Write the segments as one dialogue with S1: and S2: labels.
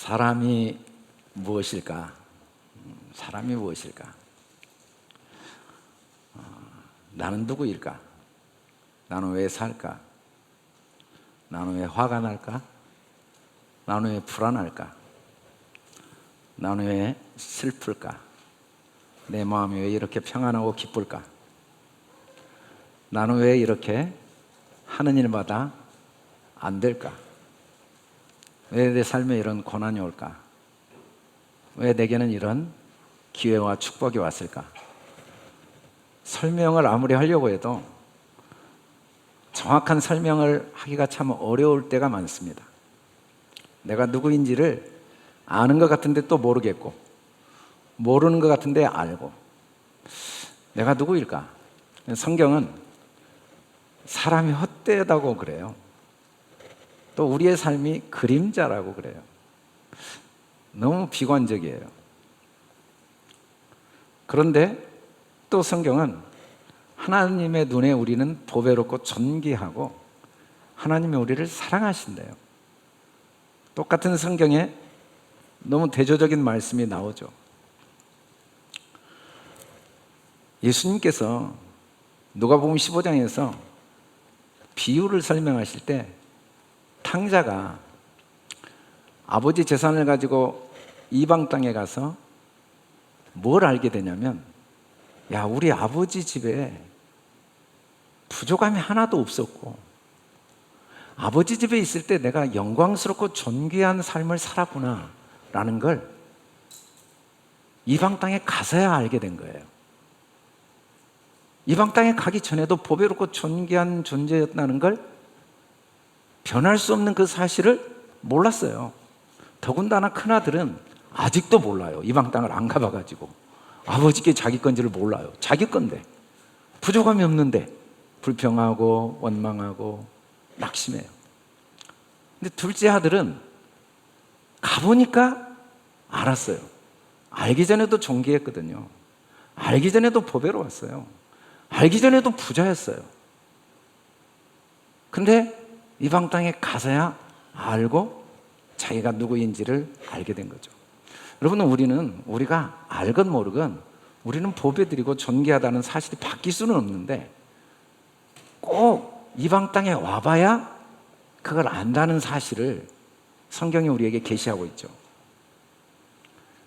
S1: 사람이 무엇일까? 사람이 무엇일까? 나는 누구일까? 나는 왜 살까? 나는 왜 화가 날까? 나는 왜 불안할까? 나는 왜 슬플까? 내 마음이 왜 이렇게 평안하고 기쁠까? 나는 왜 이렇게 하는 일마다 안 될까? 왜 내 삶에 이런 고난이 올까? 왜 내게는 이런 기회와 축복이 왔을까? 설명을 아무리 하려고 해도 정확한 설명을 하기가 참 어려울 때가 많습니다. 내가 누구인지를 아는 것 같은데 또 모르겠고, 모르는 것 같은데 알고, 내가 누구일까? 성경은 사람이 헛되다고 그래요. 또 우리의 삶이 그림자라고 그래요. 너무 비관적이에요. 그런데 또 성경은 하나님의 눈에 우리는 보배롭고 존귀하고 하나님이 우리를 사랑하신대요. 똑같은 성경에 너무 대조적인 말씀이 나오죠. 예수님께서 누가복음 15장에서 비유를 설명하실 때 탕자가 아버지 재산을 가지고 이방 땅에 가서 뭘 알게 되냐면, 야, 우리 아버지 집에 부족함이 하나도 없었고 아버지 집에 있을 때 내가 영광스럽고 존귀한 삶을 살았구나 라는 걸 이방 땅에 가서야 알게 된 거예요. 이방 땅에 가기 전에도 보배롭고 존귀한 존재였다는 걸 변할 수 없는 그 사실을 몰랐어요. 더군다나 큰아들은 아직도 몰라요. 이방 땅을 안 가봐가지고 아버지께 자기 건지를 몰라요. 자기 건데 부족함이 없는데 불평하고 원망하고 낙심해요. 근데 둘째 아들은 가보니까 알았어요. 알기 전에도 존귀했거든요. 알기 전에도 보배로웠어요. 알기 전에도 부자였어요. 근데 이방 땅에 가서야 알고 자기가 누구인지를 알게 된 거죠. 여러분, 우리가 알건 모르건 우리는 보배드리고 존귀하다는 사실이 바뀔 수는 없는데 꼭 이방 땅에 와봐야 그걸 안다는 사실을 성경이 우리에게 계시하고 있죠.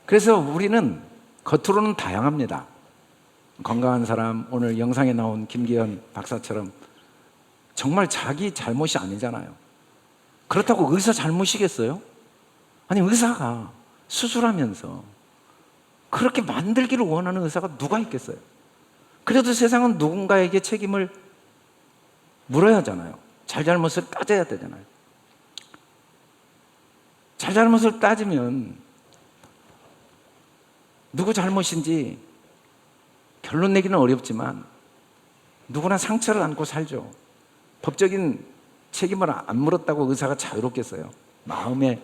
S1: 그래서 우리는 겉으로는 다양합니다. 건강한 사람, 오늘 영상에 나온 김기현 박사처럼 정말 자기 잘못이 아니잖아요. 그렇다고 의사 잘못이겠어요? 아니, 의사가 수술하면서 그렇게 만들기를 원하는 의사가 누가 있겠어요? 그래도 세상은 누군가에게 책임을 물어야 하잖아요. 잘잘못을 따져야 되잖아요. 잘잘못을 따지면 누구 잘못인지 결론 내기는 어렵지만 누구나 상처를 안고 살죠. 법적인 책임을 안 물었다고 의사가 자유롭겠어요? 마음의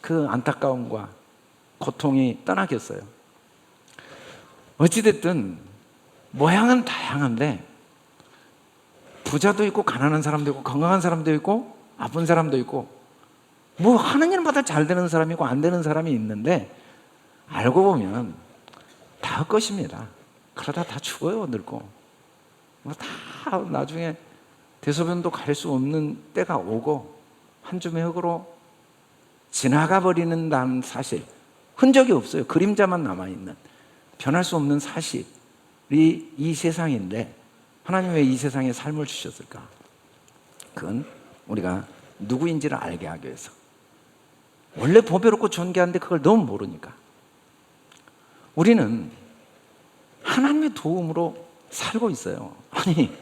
S1: 그 안타까움과 고통이 떠나겠어요? 어찌됐든 모양은 다양한데 부자도 있고 가난한 사람도 있고 건강한 사람도 있고 아픈 사람도 있고 뭐 하는 일마다 잘 되는 사람이고 안 되는 사람이 있는데 알고 보면 다 것입니다. 그러다 다 죽어요. 늙고 뭐 다 나중에 대소변도 갈 수 없는 때가 오고 한 줌의 흙으로 지나가 버리는다는 사실, 흔적이 없어요. 그림자만 남아있는 변할 수 없는 사실이 이 세상인데 하나님 왜 이 세상에 삶을 주셨을까? 그건 우리가 누구인지를 알게 하기 위해서. 원래 보배롭고 존귀한데 그걸 너무 모르니까. 우리는 하나님의 도움으로 살고 있어요. 아니,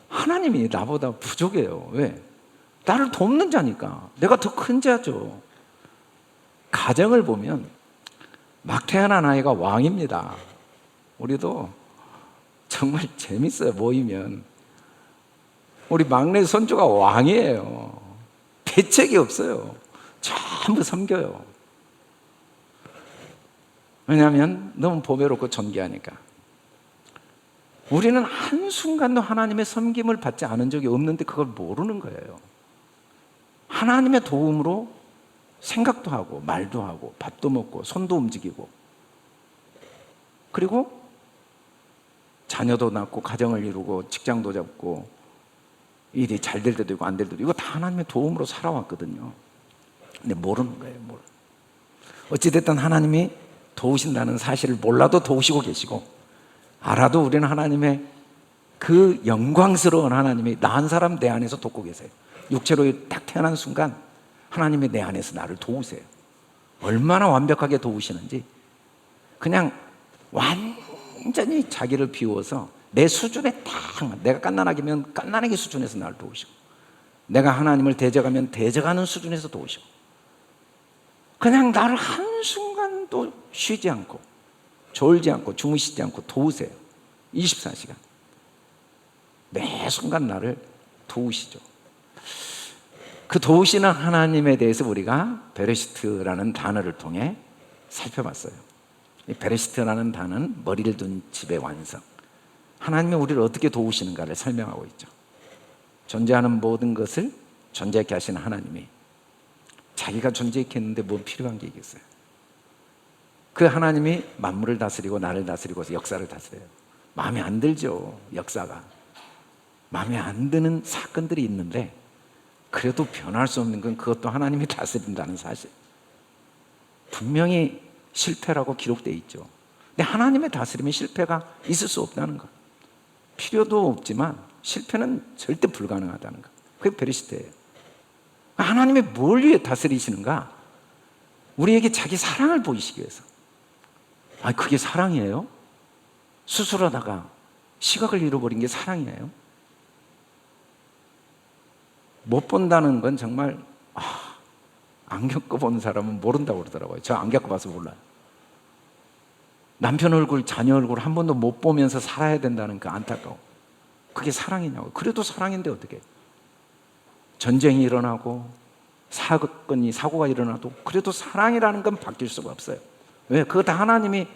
S1: 하나님이 나보다 부족해요. 왜? 나를 돕는 자니까. 내가 더 큰 자죠. 가정을 보면 막 태어난 아이가 왕입니다. 우리도 정말 재밌어요. 모이면 우리 막내 손주가 왕이에요. 대책이 없어요. 전부 섬겨요. 왜냐하면 너무 보배롭고 존귀하니까. 우리는 한순간도 하나님의 섬김을 받지 않은 적이 없는데 그걸 모르는 거예요. 하나님의 도움으로 생각도 하고 말도 하고 밥도 먹고 손도 움직이고, 그리고 자녀도 낳고 가정을 이루고 직장도 잡고 일이 잘 될 때도 있고 안 될 때도 있고, 이거 다 하나님의 도움으로 살아왔거든요. 근데 모르는 거예요. 어찌됐든 하나님이 도우신다는 사실을 몰라도 도우시고 계시고, 알아도 우리는 하나님의 그 영광스러운 하나님이 나 한 사람 내 안에서 돕고 계세요. 육체로 딱 태어난 순간 하나님이 내 안에서 나를 도우세요. 얼마나 완벽하게 도우시는지, 그냥 완전히 자기를 비워서 내 수준에 딱, 내가 갓난아기면 갓난아기 수준에서 나를 도우시고, 내가 하나님을 대적하면 대적하는 수준에서 도우시고, 그냥 나를 한순간도 쉬지 않고 졸지 않고 주무시지 않고 도우세요. 24시간 매 순간 나를 도우시죠. 그 도우시는 하나님에 대해서 우리가 베레시트라는 단어를 통해 살펴봤어요. 이 베레시트라는 단어는 머리를 둔 집의 완성, 하나님이 우리를 어떻게 도우시는가를 설명하고 있죠. 존재하는 모든 것을 존재하게 하시는 하나님이 자기가 존재하게 했는데 뭐 필요한 게 있겠어요? 그 하나님이 만물을 다스리고 나를 다스리고 역사를 다스려요. 마음에 안 들죠. 역사가 마음에 안 드는 사건들이 있는데, 그래도 변할 수 없는 건 그것도 하나님이 다스린다는 사실. 분명히 실패라고 기록되어 있죠. 근데 하나님의 다스림에 실패가 있을 수 없다는 것, 필요도 없지만 실패는 절대 불가능하다는 것, 그게 베레시트예요. 하나님이 뭘 위해 다스리시는가? 우리에게 자기 사랑을 보이시기 위해서. 그게 사랑이에요? 수술하다가 시각을 잃어버린 게 사랑이에요? 못 본다는 건 정말 안 겪어본 사람은 모른다고 그러더라고요. 저 안 겪어봐서 몰라요. 남편 얼굴, 자녀 얼굴 한 번도 못 보면서 살아야 된다는 그 안타까움, 그게 사랑이냐고. 그래도 사랑인데 어떻게, 전쟁이 일어나고 사고가 일어나도 그래도 사랑이라는 건 바뀔 수가 없어요. 왜? 그거 다 하나님이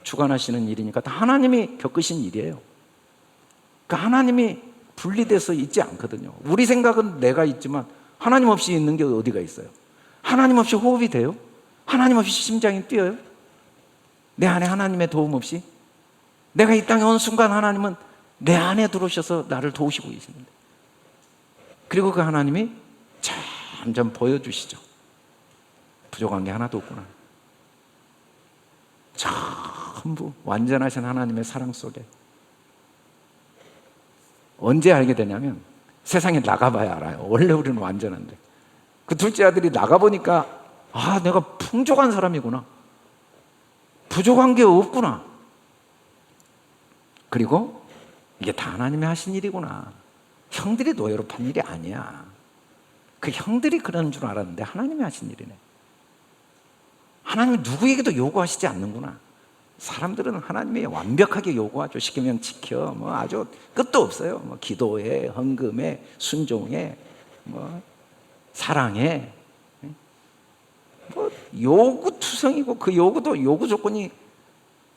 S1: 주관하시는 일이니까, 다 하나님이 겪으신 일이에요. 그러니까 하나님이 분리돼서 있지 않거든요. 우리 생각은 내가 있지만 하나님 없이 있는 게 어디가 있어요? 하나님 없이 호흡이 돼요? 하나님 없이 심장이 뛰어요? 내 안에 하나님의 도움 없이? 내가 이 땅에 온 순간 하나님은 내 안에 들어오셔서 나를 도우시고 계시는데, 그리고 그 하나님이 점점 보여주시죠. 부족한 게 하나도 없구나. 전부 완전하신 하나님의 사랑 속에. 언제 알게 되냐면 세상에 나가봐야 알아요. 원래 우리는 완전한데, 그 둘째 아들이 나가보니까 내가 풍족한 사람이구나, 부족한 게 없구나, 그리고 이게 다 하나님이 하신 일이구나. 형들이 노예롭한 일이 아니야. 그 형들이 그런 줄 알았는데 하나님이 하신 일이네. 하나님은 누구에게도 요구하시지 않는구나. 사람들은 하나님이 완벽하게 요구하죠. 시키면 지켜, 아주 끝도 없어요. 기도해, 헌금해, 순종해, 사랑해. 요구투성이고, 그 요구도 요구 조건이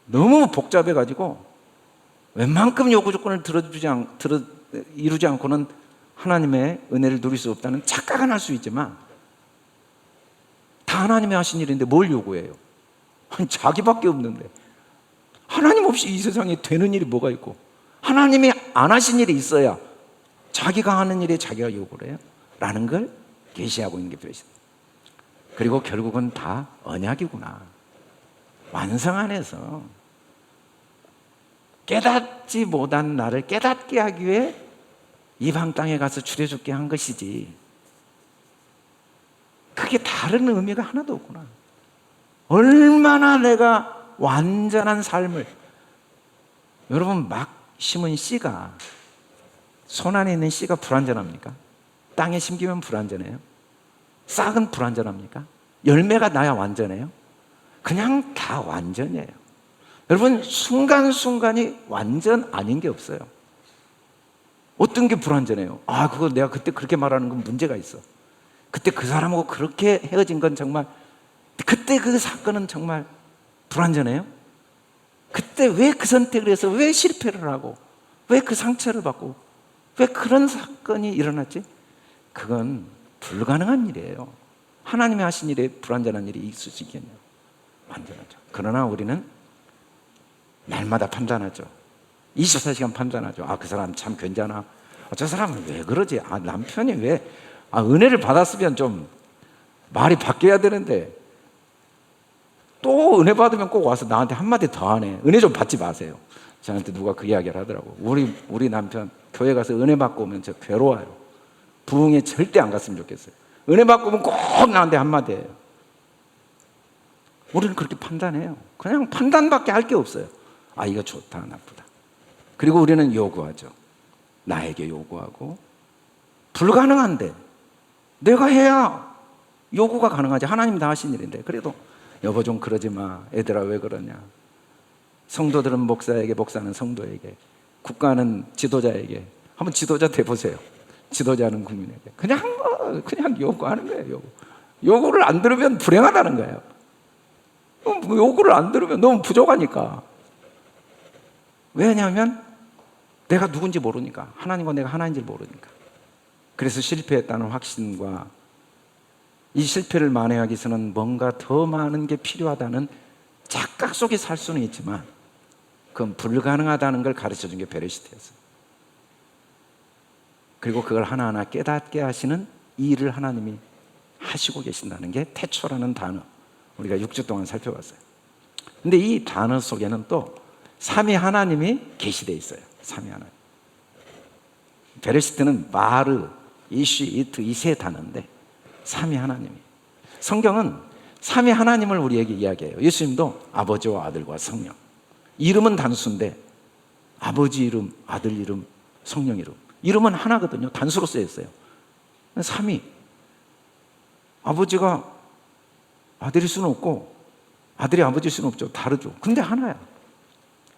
S1: 너무 복잡해가지고 웬만큼 요구 조건을 이루지 않고는 하나님의 은혜를 누릴 수 없다는 착각은 할 수 있지만, 다 하나님이 하신 일인데 뭘 요구해요? 자기밖에 없는데. 하나님 없이 이 세상에 되는 일이 뭐가 있고, 하나님이 안 하신 일이 있어야 자기가 하는 일에 자기가 요구를 해요 라는 걸 계시하고 있는 게 베레시트. 그리고 결국은 다 언약이구나. 완성 안에서 깨닫지 못한 나를 깨닫게 하기 위해 이방 땅에 가서 주려 죽게 한 것이지, 그게 다른 의미가 하나도 없구나. 얼마나 내가 완전한 삶을, 여러분, 막 심은 씨가, 손 안에 있는 씨가 불완전합니까? 땅에 심기면 불완전해요? 싹은 불완전합니까? 열매가 나야 완전해요? 그냥 다 완전이에요. 여러분, 순간순간이 완전 아닌 게 없어요. 어떤 게 불완전해요? 그거 내가 그때 그렇게 말하는 건 문제가 있어. 그때 그 사람하고 그렇게 헤어진 건 정말, 그때 그 사건은 정말 불완전해요? 그때 왜 그 선택을 해서 왜 실패를 하고, 왜 그 상처를 받고, 왜 그런 사건이 일어났지? 그건 불가능한 일이에요. 하나님이 하신 일에 불완전한 일이 있을 수 있겠냐고. 완전하죠. 그러나 우리는 날마다 판단하죠. 24시간 판단하죠. 아, 그 사람 참 괜찮아. 아, 저 사람은 왜 그러지? 아, 남편이 왜? 아, 은혜를 받았으면 좀 말이 바뀌어야 되는데 또 은혜 받으면 꼭 와서 나한테 한마디 더 하네. 은혜 좀 받지 마세요. 저한테 누가 그 이야기를 하더라고. 우리 남편 교회 가서 은혜 받고 오면 저 괴로워요. 부흥에 절대 안 갔으면 좋겠어요. 은혜 받고 오면 꼭 나한테 한마디 해요. 우리는 그렇게 판단해요. 그냥 판단밖에 할 게 없어요. 아, 이거 좋다, 나쁘다. 그리고 우리는 요구하죠. 나에게 요구하고. 불가능한데 내가 해야 요구가 가능하지. 하나님 다 하신 일인데. 그래도 여보 좀 그러지 마. 애들아 왜 그러냐. 성도들은 목사에게, 목사는 성도에게, 국가는 지도자에게. 한번 지도자 돼보세요. 지도자는 국민에게. 그냥 요구하는 거예요. 요구를 안 들으면 불행하다는 거예요. 요구를 안 들으면 너무 부족하니까. 왜냐하면 내가 누군지 모르니까. 하나님과 내가 하나인지 모르니까. 그래서 실패했다는 확신과 이 실패를 만회하기 위해서는 뭔가 더 많은 게 필요하다는 착각 속에 살 수는 있지만 그건 불가능하다는 걸 가르쳐준 게 베레시트였어요. 그리고 그걸 하나하나 깨닫게 하시는 일을 하나님이 하시고 계신다는 게 태초라는 단어, 우리가 6주 동안 살펴봤어요. 근데 이 단어 속에는 또 삼위 하나님이 계시되어 있어요. 삼위 하나님. 베레시트는 마르, 이슈, 이트 이 세 단어인데 삼위 하나님이. 성경은 삼위 하나님을 우리에게 이야기해요. 예수님도 아버지와 아들과 성령. 이름은 단수인데 아버지 이름, 아들 이름, 성령 이름. 이름은 하나거든요. 단수로 쓰였어요. 삼위. 아버지가 아들일 수는 없고 아들이 아버지일 수는 없죠. 다르죠. 근데 하나야.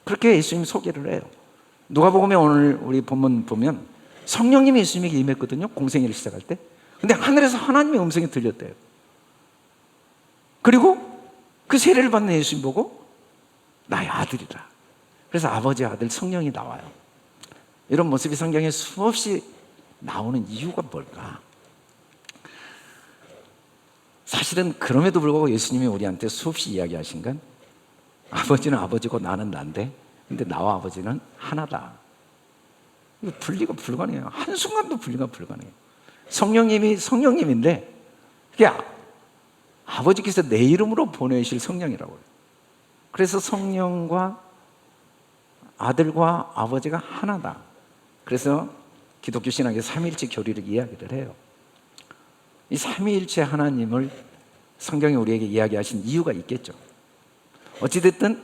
S1: 그렇게 예수님이 소개를 해요. 누가복음에 오늘 우리 본문 보면 성령님이 예수님에게 임했거든요. 공생애를 시작할 때. 근데 하늘에서 하나님의 음성이 들렸대요. 그리고 그 세례를 받는 예수님 보고 나의 아들이다. 그래서 아버지, 아들, 성령이 나와요. 이런 모습이 성경에 수없이 나오는 이유가 뭘까? 사실은 그럼에도 불구하고 예수님이 우리한테 수없이 이야기하신 건 아버지는 아버지고 나는 난데 근데 나와 아버지는 하나다. 이거 분리가 불가능해요. 한순간도 분리가 불가능해요. 성령님이 성령님인데 그게 아버지께서 내 이름으로 보내실 성령이라고 해요. 그래서 성령과 아들과 아버지가 하나다. 그래서 기독교 신학의 삼위일체 교리를 이야기를 해요. 이 삼위일체 하나님을 성경이 우리에게 이야기하신 이유가 있겠죠. 어찌됐든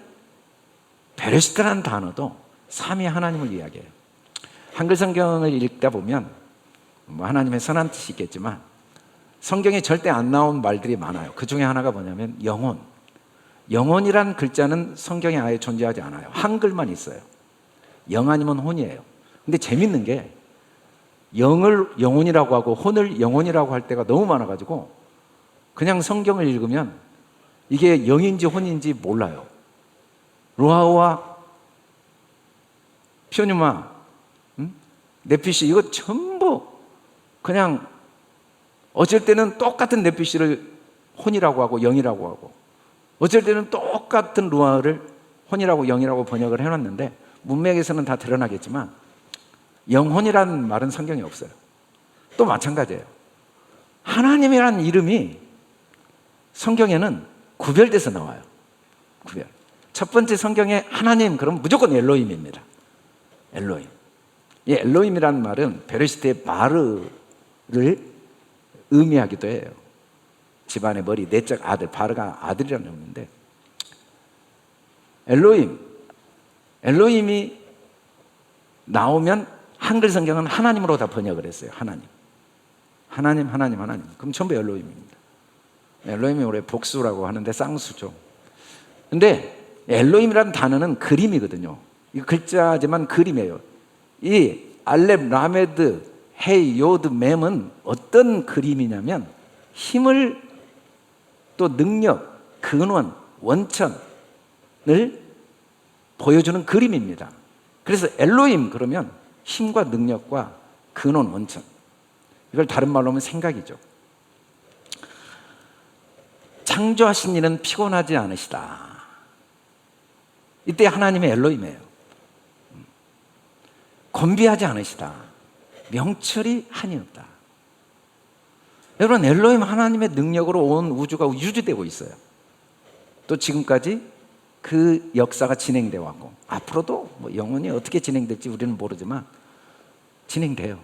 S1: 베레시트라는 단어도 삼위 하나님을 이야기해요. 한글 성경을 읽다 보면 하나님의 선한 뜻이 있겠지만 성경에 절대 안 나온 말들이 많아요. 그 중에 하나가 뭐냐면 영혼. 영혼이란 글자는 성경에 아예 존재하지 않아요. 한글만 있어요. 영 아니면 혼이에요. 근데 재밌는 게 영을 영혼이라고 하고 혼을 영혼이라고 할 때가 너무 많아가지고 그냥 성경을 읽으면 이게 영인지 혼인지 몰라요. 루아우와 표뉴마, 네피시 이거 전부 그냥 어쩔 때는 똑같은 네피시를 혼이라고 하고 영이라고 하고 어쩔 때는 똑같은 루아를 혼이라고 영이라고 번역을 해놨는데 문맥에서는 다 드러나겠지만 영혼이라는 말은 성경에 없어요. 또 마찬가지예요. 하나님이라는 이름이 성경에는 구별돼서 나와요. 구별. 첫 번째 성경에 하나님 그럼 무조건 엘로힘입니다. 엘로힘. 이 엘로힘이라는 말은 베레시트의 바르를 의미하기도 해요. 집안의 머리, 내적 아들, 바르가 아들이라는 의미인데 엘로힘이 나오면 한글 성경은 하나님으로 다 번역을 했어요. 하나님. 그럼 전부 엘로힘입니다. 엘로힘이 원래 복수라고 하는데 쌍수죠. 근데 엘로힘이라는 단어는 그림이거든요. 이 글자지만 그림이에요. 이 알렙, 라메드, 헤이, 요드, mem은 어떤 그림이냐면 힘을 또 능력, 근원, 원천을 보여주는 그림입니다. 그래서 엘로힘 그러면 힘과 능력과 근원, 원천. 이걸 다른 말로 하면 생각이죠. 창조하신 이는 피곤하지 않으시다. 이때 하나님의 엘로힘이에요. 곤비하지 않으시다. 명철이 한이 없다. 여러분, 엘로힘 하나님의 능력으로 온 우주가 유지되고 있어요. 또 지금까지 그 역사가 진행되어 왔고, 앞으로도 뭐 영원히 어떻게 진행될지 우리는 모르지만 진행돼요.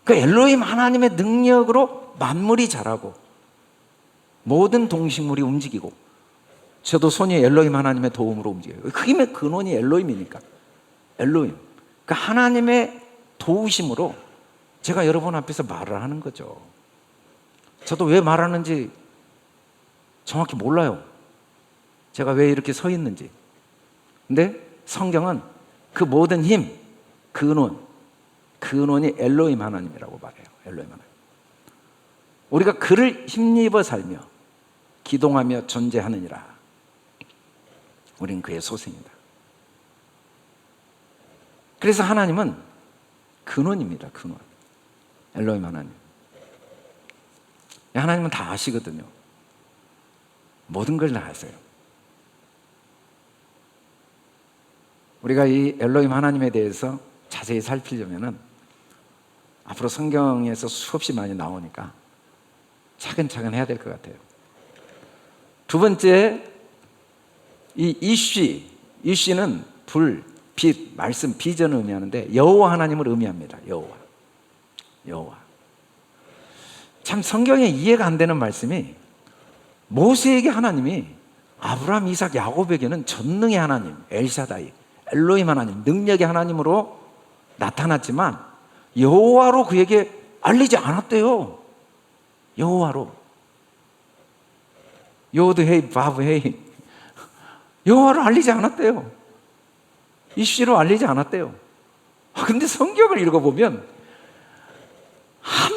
S1: 그 엘로힘 하나님의 능력으로 만물이 자라고 모든 동식물이 움직이고, 저도 손이 엘로힘 하나님의 도움으로 움직여요. 그 힘의 근원이 엘로힘이니까. 엘로힘, 그 하나님의 도우심으로 제가 여러분 앞에서 말을 하는 거죠. 저도 왜 말하는지 정확히 몰라요. 제가 왜 이렇게 서 있는지. 근데 성경은 그 모든 힘, 근원이 엘로힘 하나님이라고 말해요. 엘로힘 하나님. 우리가 그를 힘입어 살며 기동하며 존재하느니라. 우린 그의 소생이다. 그래서 하나님은 근원입니다. 근원. 엘로힘 하나님. 하나님은 다 아시거든요. 모든 걸 다 아세요. 우리가 이 엘로힘 하나님에 대해서 자세히 살피려면은 앞으로 성경에서 수없이 많이 나오니까 차근차근 해야 될 것 같아요. 두 번째, 이 이쉬는 불, 빛, 말씀, 비전을 의미하는데 여호와 하나님을 의미합니다. 여호와. 참 성경에 이해가 안 되는 말씀이, 모세에게 하나님이 아브라함, 이삭, 야곱에게는 전능의 하나님, 엘샤다이, 엘로힘 하나님, 능력의 하나님으로 나타났지만 여호와로 그에게 알리지 않았대요. 여호와로. 요드 헤이 바브 헤이, 여호와로 알리지 않았대요. 이쉬로 알리지 않았대요. 근데 성경을 읽어보면 한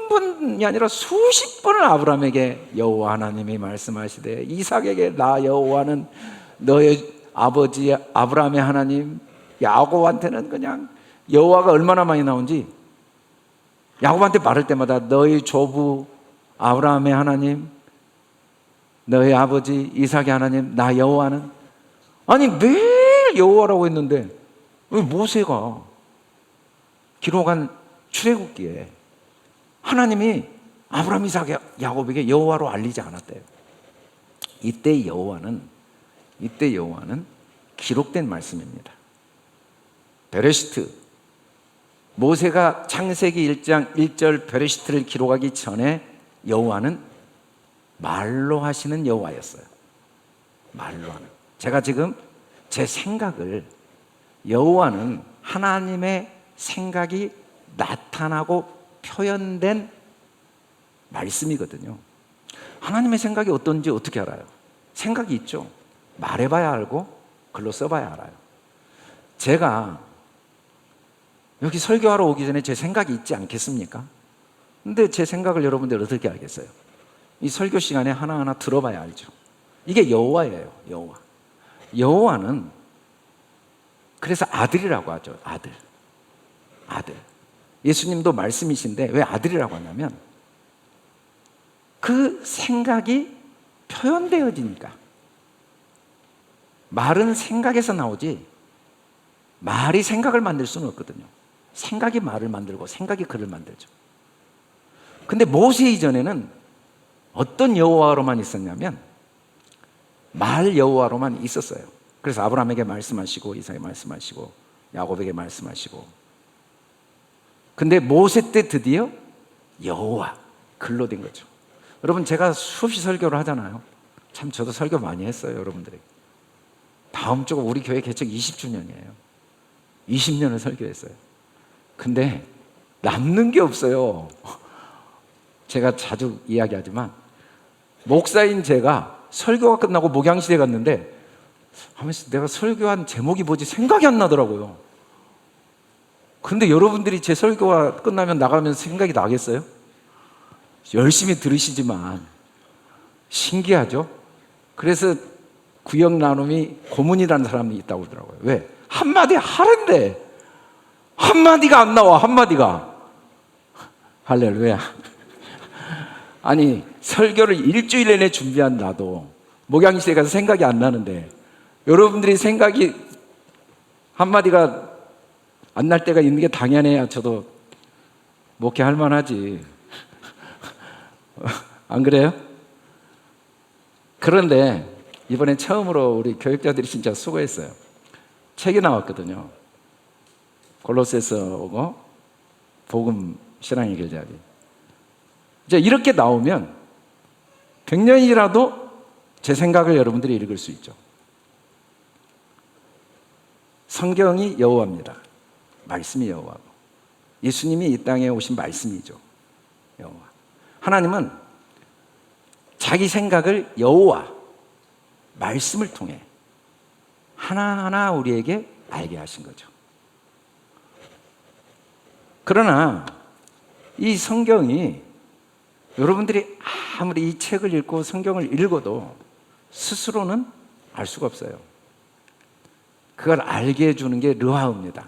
S1: 번이 아니라 수십 번을 아브라함에게 여호와 하나님이 말씀하시되, 이삭에게 나 여호와는 너의 아버지 아브라함의 하나님, 야곱한테는 그냥 여호와가 얼마나 많이 나온지, 야곱한테 말할 때마다 너희 조부 아브라함의 하나님, 너희 아버지 이삭의 하나님, 나 여호와는. 아니 매일 여호와라고 했는데 왜 모세가 기록한 출애굽기에 하나님이 아브라함, 이삭, 야곱에게 여호와로 알리지 않았대요. 이때 여호와는 기록된 말씀입니다. 베레시트, 모세가 창세기 1장 1절 베레시트를 기록하기 전에 여호와는 말로 하시는 여호와였어요. 말로 하는. 제가 지금 제 생각을, 여호와는 하나님의 생각이 나타나고 표현된 말씀이거든요. 하나님의 생각이 어떤지 어떻게 알아요? 생각이 있죠. 말해봐야 알고 글로 써봐야 알아요. 제가 여기 설교하러 오기 전에 제 생각이 있지 않겠습니까? 근데 제 생각을 여러분들 어떻게 알겠어요? 이 설교 시간에 하나하나 들어봐야 알죠. 이게 여호와예요. 여호와는 그래서 아들이라고 하죠. 아들. 예수님도 말씀이신데 왜 아들이라고 하냐면 그 생각이 표현되어지니까. 말은 생각에서 나오지 말이 생각을 만들 수는 없거든요. 생각이 말을 만들고 생각이 글을 만들죠. 근데 모세 이전에는 어떤 여호와로만 있었냐면 말 여호와로만 있었어요. 그래서 아브라함에게 말씀하시고 이삭에게 말씀하시고 야곱에게 말씀하시고, 근데 모세 때 드디어 여호와 글로 된 거죠. 여러분, 제가 수없이 설교를 하잖아요. 참 저도 설교 많이 했어요. 여러분들에게. 다음 주가 우리 교회 개척 20주년이에요 20년을 설교했어요. 근데 남는 게 없어요. 제가 자주 이야기하지만 목사인 제가 설교가 끝나고 목양실에 갔는데 하면서 내가 설교한 제목이 뭐지 생각이 안 나더라고요. 근데 여러분들이 제 설교가 끝나면 나가면서 생각이 나겠어요? 열심히 들으시지만 신기하죠? 그래서 구역 나눔이 고문이라는 사람이 있다고 그러더라고요. 왜? 한마디 하는데 한마디가 안 나와. 한마디가. 할렐루야. 아니 설교를 일주일 내내 준비한 나도 목양실에 가서 생각이 안 나는데 여러분들이 생각이 한마디가 안 날 때가 있는 게 당연해야 저도 목회할 만하지. 안 그래요? 그런데 이번에 처음으로 우리 교육자들이 진짜 수고했어요. 책이 나왔거든요. 골로새서고 복음 신앙 해결자비. 이제 이렇게 나오면 100년이라도 제 생각을 여러분들이 읽을 수 있죠. 성경이 여호와입니다. 말씀이 여호와고 예수님이 이 땅에 오신 말씀이죠. 여호와. 하나님은 자기 생각을 여호와 말씀을 통해 하나하나 우리에게 알게 하신 거죠. 그러나 이 성경이 여러분들이 아무리 이 책을 읽고 성경을 읽어도 스스로는 알 수가 없어요. 그걸 알게 해주는 게 르하우입니다.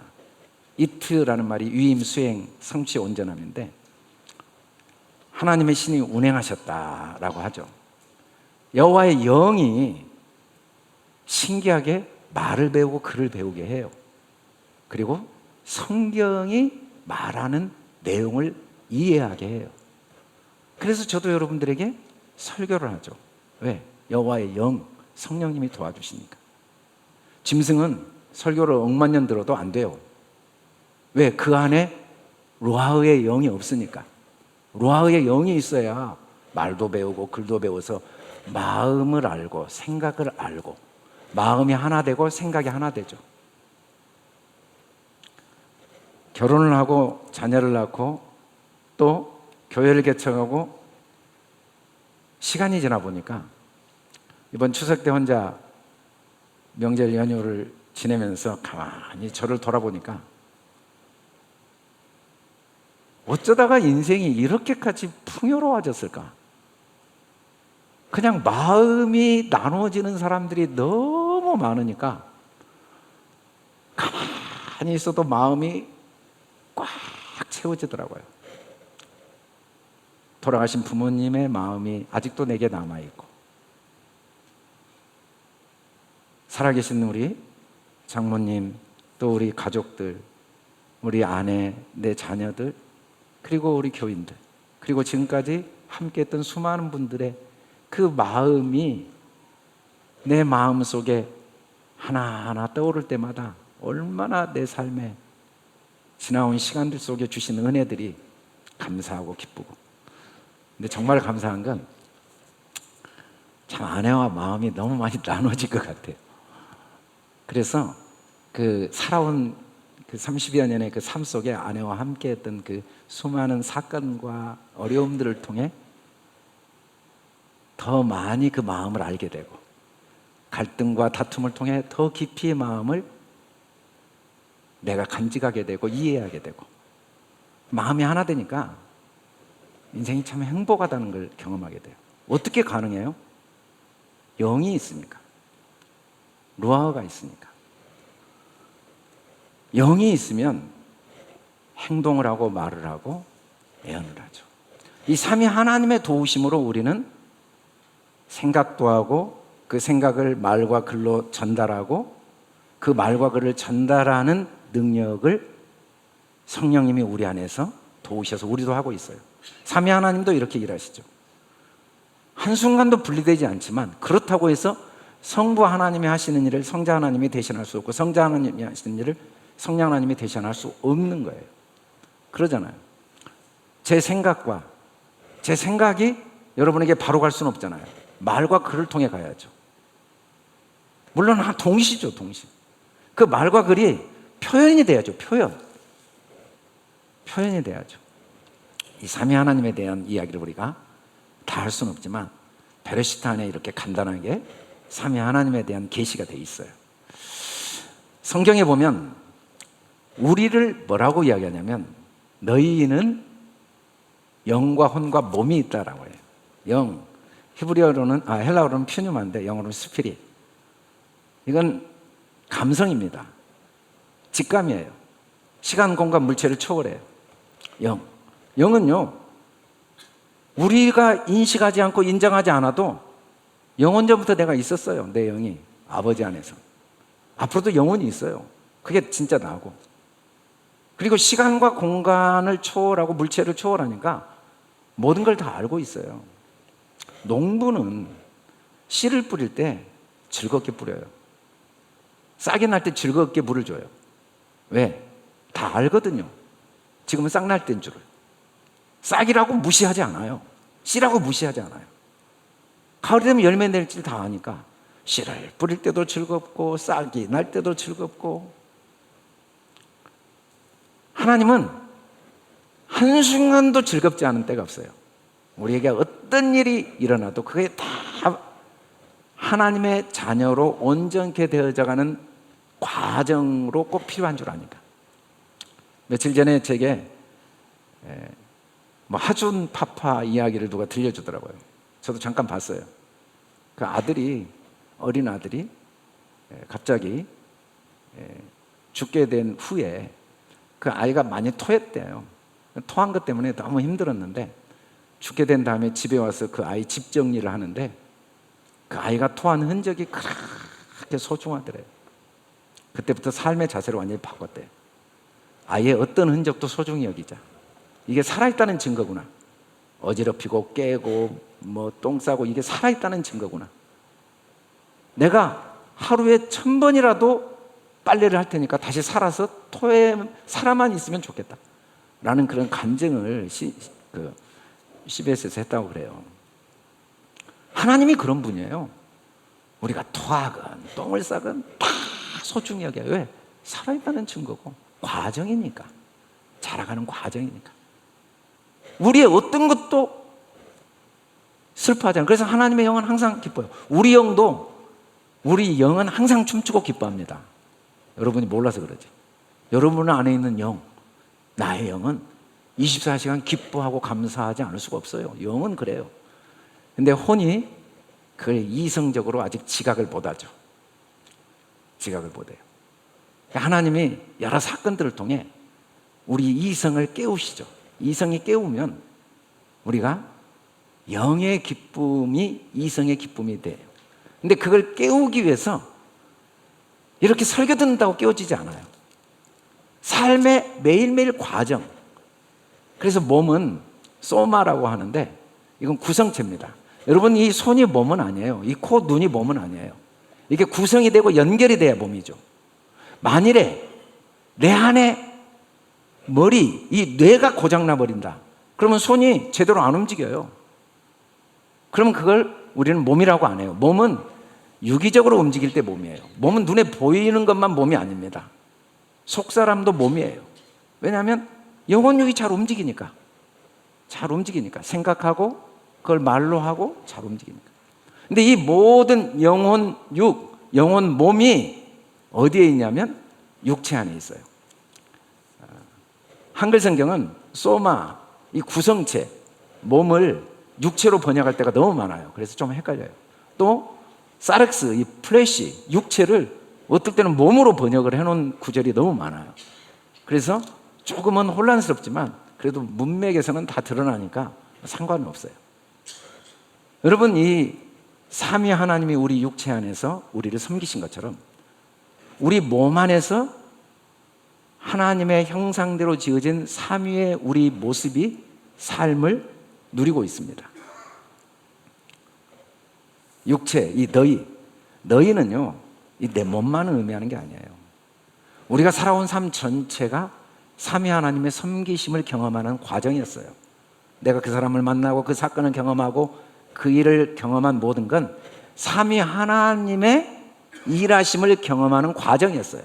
S1: 이트라는 말이 위임, 수행, 성취, 온전함인데 하나님의 신이 운행하셨다라고 하죠. 여호와의 영이 신기하게 말을 배우고 글을 배우게 해요. 그리고 성경이 말하는 내용을 이해하게 해요. 그래서 저도 여러분들에게 설교를 하죠. 왜? 여호와의 영, 성령님이 도와주시니까. 짐승은 설교를 억만 년 들어도 안 돼요. 왜? 그 안에 루아흐의 영이 없으니까. 루아흐의 영이 있어야 말도 배우고 글도 배워서 마음을 알고 생각을 알고 마음이 하나 되고 생각이 하나 되죠. 결혼을 하고 자녀를 낳고 또 교회를 개척하고 시간이 지나 보니까 이번 추석 때 혼자 명절 연휴를 지내면서 가만히 저를 돌아보니까 어쩌다가 인생이 이렇게까지 풍요로워졌을까? 그냥 마음이 나눠지는 사람들이 너무 많으니까 가만히 있어도 마음이 꽉 채워지더라고요. 돌아가신 부모님의 마음이 아직도 내게 남아있고 살아계신 우리 장모님, 또 우리 가족들, 우리 아내, 내 자녀들, 그리고 우리 교인들, 그리고 지금까지 함께했던 수많은 분들의 그 마음이 내 마음 속에 하나하나 떠오를 때마다 얼마나 내 삶에 지나온 시간들 속에 주신 은혜들이 감사하고 기쁘고. 근데 정말 감사한 건 참 아내와 마음이 너무 많이 나눠질 것 같아요. 그래서 그 살아온 그 30여 년의 그 삶 속에 아내와 함께 했던 그 수많은 사건과 어려움들을 통해 더 많이 그 마음을 알게 되고 갈등과 다툼을 통해 더 깊이 마음을 내가 간직하게 되고 이해하게 되고 마음이 하나 되니까 인생이 참 행복하다는 걸 경험하게 돼요. 어떻게 가능해요? 영이 있으니까. 루아흐가 있으니까. 영이 있으면 행동을 하고 말을 하고 예언을 하죠. 이 삼위 하나님의 도우심으로 우리는 생각도 하고 그 생각을 말과 글로 전달하고 그 말과 글을 전달하는 능력을 성령님이 우리 안에서 도우셔서 우리도 하고 있어요. 삼위 하나님도 이렇게 일하시죠. 한순간도 분리되지 않지만 그렇다고 해서 성부 하나님이 하시는 일을 성자 하나님이 대신할 수 없고 성자 하나님이 하시는 일을 성령 하나님이 대신할 수 없는 거예요. 그러잖아요. 제 생각이 여러분에게 바로 갈 수는 없잖아요. 말과 글을 통해 가야죠. 물론 동시죠, 동시. 그 말과 글이 표현이 돼야죠, 표현이 돼야죠. 이 삼위 하나님에 대한 이야기를 우리가 다 할 수는 없지만 베레시트 안에 이렇게 간단하게 삼위 하나님에 대한 계시가 돼 있어요. 성경에 보면 우리를 뭐라고 이야기하냐면 너희는 영과 혼과 몸이 있다라고 해요. 영, 히브리어로는 헬라어로는 퓨뉴마인데 영어로는 스피릿. 이건 감성입니다. 직감이에요. 시간, 공간, 물체를 초월해요. 영은요 우리가 인식하지 않고 인정하지 않아도 영원 전부터 내가 있었어요. 내 영이 아버지 안에서. 앞으로도 영원히 있어요. 그게 진짜 나고. 그리고 시간과 공간을 초월하고 물체를 초월하니까 모든 걸 다 알고 있어요. 농부는 씨를 뿌릴 때 즐겁게 뿌려요. 싹이 날 때 즐겁게 물을 줘요. 왜? 다 알거든요. 지금은 싹 날 때인 줄을. 싹이라고 무시하지 않아요. 씨라고 무시하지 않아요. 가을이 되면 열매 낼지 다 아니까 씨를 뿌릴 때도 즐겁고 싹이 날 때도 즐겁고. 하나님은 한순간도 즐겁지 않은 때가 없어요. 우리에게 어떤 일이 일어나도 그게 다 하나님의 자녀로 온전케 되어져가는 과정으로 꼭 필요한 줄 아니까. 며칠 전에 제게 하준 파파 이야기를 누가 들려주더라고요. 저도 잠깐 봤어요. 그 아들이, 어린 아들이 갑자기 죽게 된 후에 그 아이가 많이 토했대요. 토한 것 때문에 너무 힘들었는데 죽게 된 다음에 집에 와서 그 아이 집 정리를 하는데 그 아이가 토한 흔적이 그렇게 소중하더래요. 그때부터 삶의 자세를 완전히 바꿨대요. 아이의 어떤 흔적도 소중히 여기자. 이게 살아있다는 증거구나. 어지럽히고 깨고 똥 싸고 이게 살아있다는 증거구나. 내가 하루에 1000번이라도 빨래를 할 테니까 다시 살아서 토에 살아만 있으면 좋겠다 라는 그런 간증을 CBS에서 했다고 그래요. 하나님이 그런 분이에요. 우리가 토하건 똥을 싸건 다 소중히 여겨요. 왜? 살아있다는 증거고 과정이니까. 자라가는 과정이니까. 우리의 어떤 것도 슬퍼하지 않아요. 그래서 하나님의 영은 항상 기뻐요. 우리 영은 항상 춤추고 기뻐합니다. 여러분이 몰라서 그러지. 여러분 안에 있는 영, 나의 영은 24시간 기뻐하고 감사하지 않을 수가 없어요. 영은 그래요. 근데 혼이 그걸 이성적으로 아직 지각을 못하죠. 지각을 못해요. 하나님이 여러 사건들을 통해 우리 이성을 깨우시죠. 이성이 깨우면 우리가 영의 기쁨이 이성의 기쁨이 돼요. 근데 그걸 깨우기 위해서 이렇게 설교 듣는다고 깨워지지 않아요. 삶의 매일매일 과정. 그래서 몸은 소마라고 하는데 이건 구성체입니다. 여러분, 이 손이 몸은 아니에요. 이 코, 눈이 몸은 아니에요. 이게 구성이 되고 연결이 돼야 몸이죠. 만일에 내 안에 머리, 이 뇌가 고장나 버린다. 그러면 손이 제대로 안 움직여요. 그러면 그걸 우리는 몸이라고 안 해요. 몸은 유기적으로 움직일 때 몸이에요. 몸은 눈에 보이는 것만 몸이 아닙니다. 속사람도 몸이에요. 왜냐하면 영혼육이 잘 움직이니까. 생각하고 그걸 말로 하고 잘 움직이니까. 근데 이 모든 영혼육, 영혼 몸이 어디에 있냐면 육체 안에 있어요. 한글 성경은 소마, 이 구성체, 몸을 육체로 번역할 때가 너무 많아요. 그래서 좀 헷갈려요. 또 사르스, 이 플래시, 육체를 어떨 때는 몸으로 번역을 해놓은 구절이 너무 많아요. 그래서 조금은 혼란스럽지만 그래도 문맥에서는 다 드러나니까 상관은 없어요. 여러분, 이 삼위 하나님이 우리 육체 안에서 우리를 섬기신 것처럼 우리 몸 안에서 하나님의 형상대로 지어진 삼위의 우리 모습이 삶을 누리고 있습니다. 육체, 이 너희는요, 이 내 몸만을 의미하는 게 아니에요. 우리가 살아온 삶 전체가 삼위 하나님의 섬기심을 경험하는 과정이었어요. 내가 그 사람을 만나고 그 사건을 경험하고 그 일을 경험한 모든 건 삼위 하나님의 일하심을 경험하는 과정이었어요.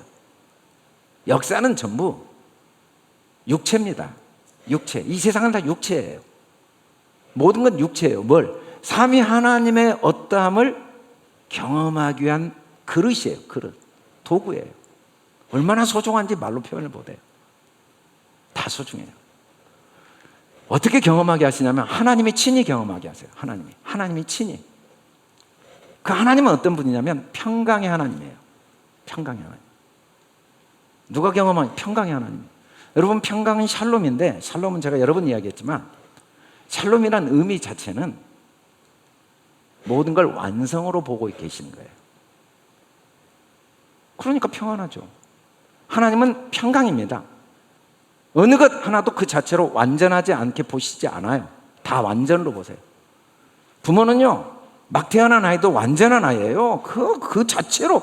S1: 역사는 전부 육체입니다. 육체. 이 세상은 다 육체예요. 모든 건 육체예요. 뭘? 삼위 하나님의 어떠함을 경험하기 위한 그릇이에요. 그릇. 도구예요. 얼마나 소중한지 말로 표현을 못해요. 다 소중해요. 어떻게 경험하게 하시냐면 하나님이 친히 경험하게 하세요. 하나님이 친히. 그 하나님은 어떤 분이냐면 평강의 하나님이에요. 평강의 하나님. 누가 경험하냐? 평강의 하나님. 여러분, 평강은 샬롬인데, 샬롬은 제가 여러 번 이야기했지만 샬롬이란 의미 자체는 모든 걸 완성으로 보고 계시는 거예요. 그러니까 평안하죠. 하나님은 평강입니다. 어느 것 하나도 그 자체로 완전하지 않게 보시지 않아요. 다 완전으로 보세요. 부모는요, 막 태어난 아이도 완전한 아이예요. 그 자체로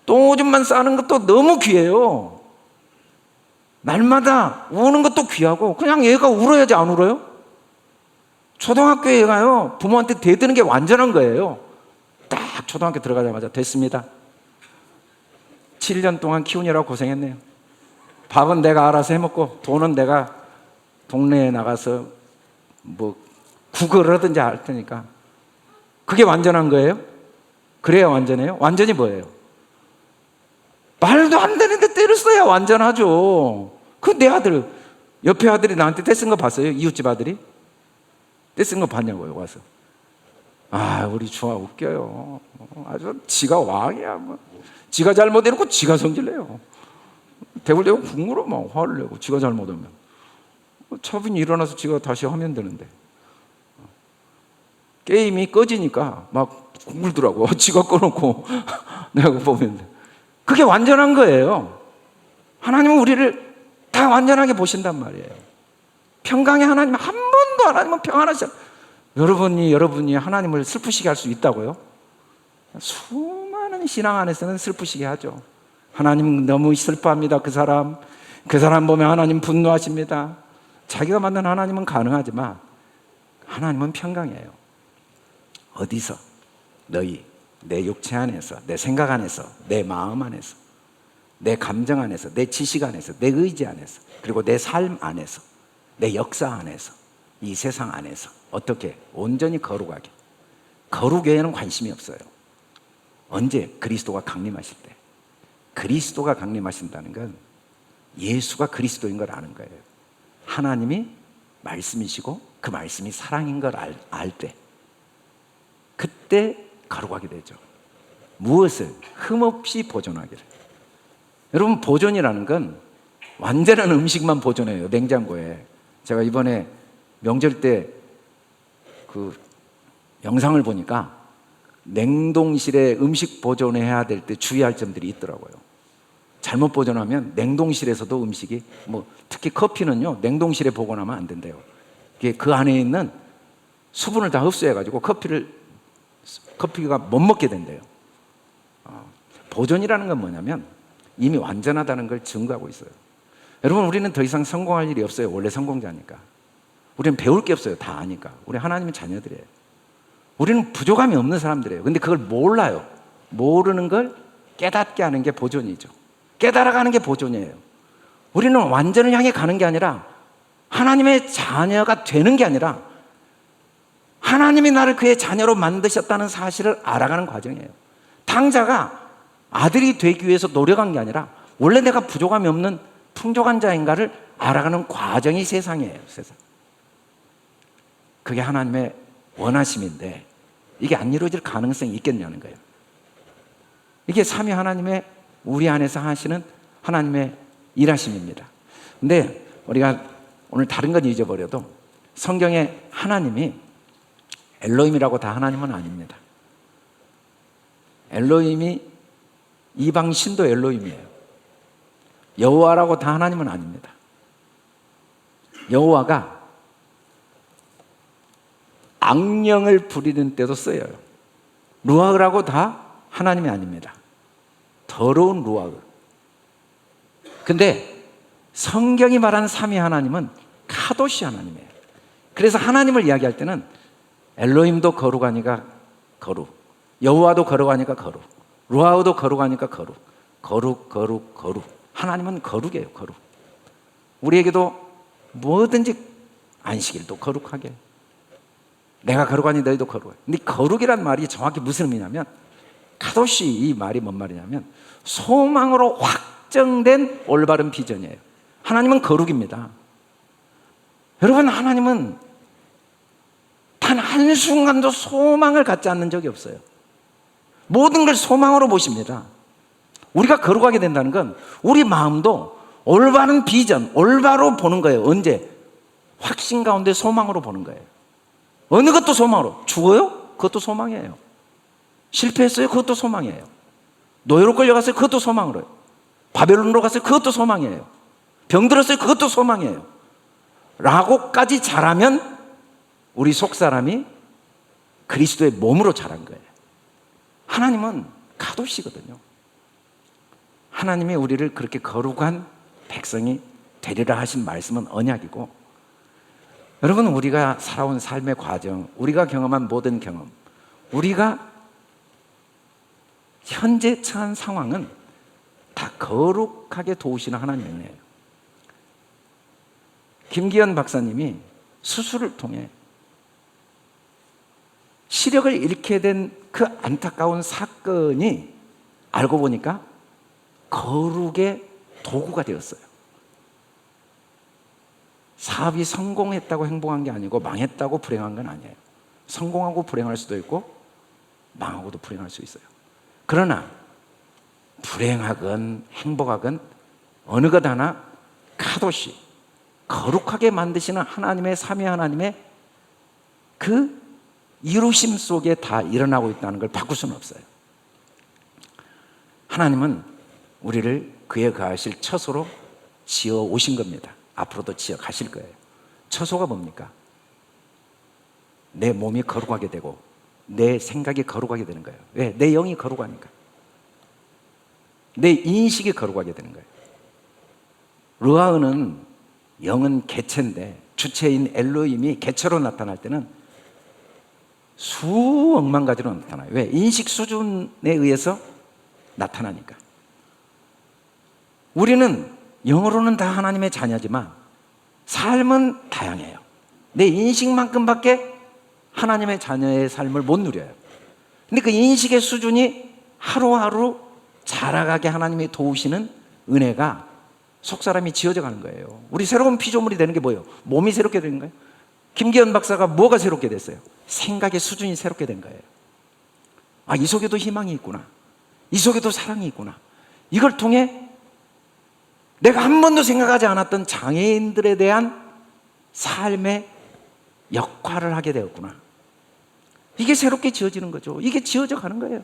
S1: 똥오줌만 싸는 것도 너무 귀해요. 날마다 우는 것도 귀하고, 그냥 얘가 울어야지 안 울어요? 초등학교에 가요, 부모한테 대드는 게 완전한 거예요. 딱 초등학교 들어가자마자 됐습니다. 7년 동안 키우느라고 고생했네요. 밥은 내가 알아서 해먹고 돈은 내가 동네에 나가서 뭐 구걸을 하든지 할 테니까. 그게 완전한 거예요? 그래야 완전해요? 완전히 뭐예요? 말도 안 되는데 때를 써야 완전하죠. 그 내 아들, 옆에 아들이 나한테 떼쓴 거 봤어요? 이웃집 아들이? 떼쓴 거 봤냐고요, 와서. 아, 우리 주아 웃겨요. 아주 지가 왕이야. 뭐. 지가 잘못해놓고 지가 성질내요. 대굴대굴 국물로 막 화를 내고, 지가 잘못하면. 차분히 일어나서 지가 다시 하면 되는데. 게임이 꺼지니까 막 울더라고. 지가 꺼놓고 내가 보면. 그게 완전한 거예요. 하나님은 우리를 다 완전하게 보신단 말이에요. 평강의 하나님, 한 번도 하나님은 평안하셔. 여러분이 하나님을 슬프시게 할 수 있다고요? 수많은 신앙 안에서는 슬프시게 하죠. 하나님 너무 슬퍼합니다. 그 사람 보면 하나님 분노하십니다. 자기가 만든 하나님은 가능하지만 하나님은 평강이에요. 어디서? 너희, 내 육체 안에서, 내 생각 안에서, 내 마음 안에서, 내 감정 안에서, 내 지식 안에서, 내 의지 안에서, 그리고 내 삶 안에서, 내 역사 안에서, 이 세상 안에서 어떻게 온전히 거룩하게. 거룩에는 관심이 없어요. 언제? 그리스도가 강림하실 때. 그리스도가 강림하신다는 건 예수가 그리스도인 걸 아는 거예요. 하나님이 말씀이시고 그 말씀이 사랑인 걸 알 때, 그때 거룩하게 되죠. 무엇을? 흠없이 보존하기를. 여러분, 보존이라는 건 완전한 음식만 보존해요. 냉장고에. 제가 이번에 명절 때 그 영상을 보니까 냉동실에 음식 보존해야 될 때 주의할 점들이 있더라고요. 잘못 보존하면 냉동실에서도 음식이, 뭐 특히 커피는요, 냉동실에 보관하면 안 된대요. 이게 그 안에 있는 수분을 다 흡수해가지고 커피가 못 먹게 된대요. 보존이라는 건 뭐냐면 이미 완전하다는 걸 증거하고 있어요. 여러분, 우리는 더 이상 성공할 일이 없어요. 원래 성공자니까. 우리는 배울 게 없어요. 다 아니까. 우리 하나님의 자녀들이에요. 우리는 부족함이 없는 사람들이에요. 근데 그걸 몰라요. 모르는 걸 깨닫게 하는 게 보존이죠. 깨달아가는 게 보존이에요. 우리는 완전을 향해 가는 게 아니라, 하나님의 자녀가 되는 게 아니라, 하나님이 나를 그의 자녀로 만드셨다는 사실을 알아가는 과정이에요. 당자가 아들이 되기 위해서 노력한 게 아니라, 원래 내가 부족함이 없는 풍족한 자인가를 알아가는 과정이 세상이에요. 세상. 그게 하나님의 원하심인데 이게 안 이루어질 가능성이 있겠냐는 거예요. 이게 삼위 하나님의 우리 안에서 하시는 하나님의 일하심입니다. 근데 우리가 오늘 다른 건 잊어버려도 성경에 하나님이 엘로힘이라고 다 하나님은 아닙니다. 엘로힘이 이방 신도 엘로힘이에요. 여호와라고 다 하나님은 아닙니다. 여호와가 악령을 부리는 때도 쓰여요. 루아흐라고 다 하나님이 아닙니다. 더러운 루아흐. 근데 성경이 말하는 삼위 하나님은 카도시 하나님이에요. 그래서 하나님을 이야기할 때는 엘로힘도 거룩하니까 거룩, 여호와도 거룩하니까 거룩, 루아흐도 거룩하니까 거룩, 거룩. 하나님은 거룩이에요. 거룩. 우리에게도 뭐든지 안식일도 거룩하게, 내가 거룩하니 너희도 거룩해. 근데 거룩이란 말이 정확히 무슨 의미냐면, 카도시, 이 말이 뭔 말이냐면 소망으로 확정된 올바른 비전이에요. 하나님은 거룩입니다. 여러분, 하나님은 단 한순간도 소망을 갖지 않는 적이 없어요. 모든 걸 소망으로 보십니다. 우리가 거룩하게 된다는 건 우리 마음도 올바른 비전, 올바로 보는 거예요. 언제? 확신 가운데 소망으로 보는 거예요. 어느 것도 소망으로. 죽어요? 그것도 소망이에요. 실패했어요? 그것도 소망이에요. 노예로 끌려갔어요? 그것도 소망으로요. 바벨론으로 갔어요? 그것도 소망이에요. 병들었어요? 그것도 소망이에요. 라고까지 자라면 우리 속사람이 그리스도의 몸으로 자란 거예요. 하나님은 카도시거든요. 하나님이 우리를 그렇게 거룩한 백성이 되리라 하신 말씀은 언약이고, 여러분, 우리가 살아온 삶의 과정, 우리가 경험한 모든 경험, 우리가 현재 처한 상황은 다 거룩하게 도우시는 하나님의 은혜예요. 김기현 박사님이 수술을 통해 시력을 잃게 된 그 안타까운 사건이 알고 보니까 거룩의 도구가 되었어요. 사업이 성공했다고 행복한 게 아니고 망했다고 불행한 건 아니에요. 성공하고 불행할 수도 있고 망하고도 불행할 수 있어요. 그러나 불행하건 행복하건 어느 것 하나 카도시, 거룩하게 만드시는 하나님의 삼위 하나님의 그 이루심 속에 다 일어나고 있다는 걸 바꿀 수는 없어요. 하나님은 우리를 그에 거하실 처소로 지어 오신 겁니다. 앞으로도 지어 가실 거예요. 처소가 뭡니까? 내 몸이 거룩하게 되고 내 생각이 거룩하게 되는 거예요. 왜? 내 영이 거룩하니까. 내 인식이 거룩하게 되는 거예요. 르아은은 영은 개체인데 주체인 엘로힘이 개체로 나타날 때는 수억만 가지로 나타나요. 왜? 인식 수준에 의해서 나타나니까. 우리는 영어로는 다 하나님의 자녀지만 삶은 다양해요. 내 인식만큼밖에 하나님의 자녀의 삶을 못 누려요. 근데 그 인식의 수준이 하루하루 자라가게 하나님이 도우시는 은혜가 속사람이 지어져 가는 거예요. 우리 새로운 피조물이 되는 게 뭐예요? 몸이 새롭게 되는 거예요. 김기현 박사가 뭐가 새롭게 됐어요? 생각의 수준이 새롭게 된 거예요. 아, 이 속에도 희망이 있구나. 이 속에도 사랑이 있구나. 이걸 통해 내가 한 번도 생각하지 않았던 장애인들에 대한 삶의 역할을 하게 되었구나. 이게 새롭게 지어지는 거죠. 이게 지어져 가는 거예요.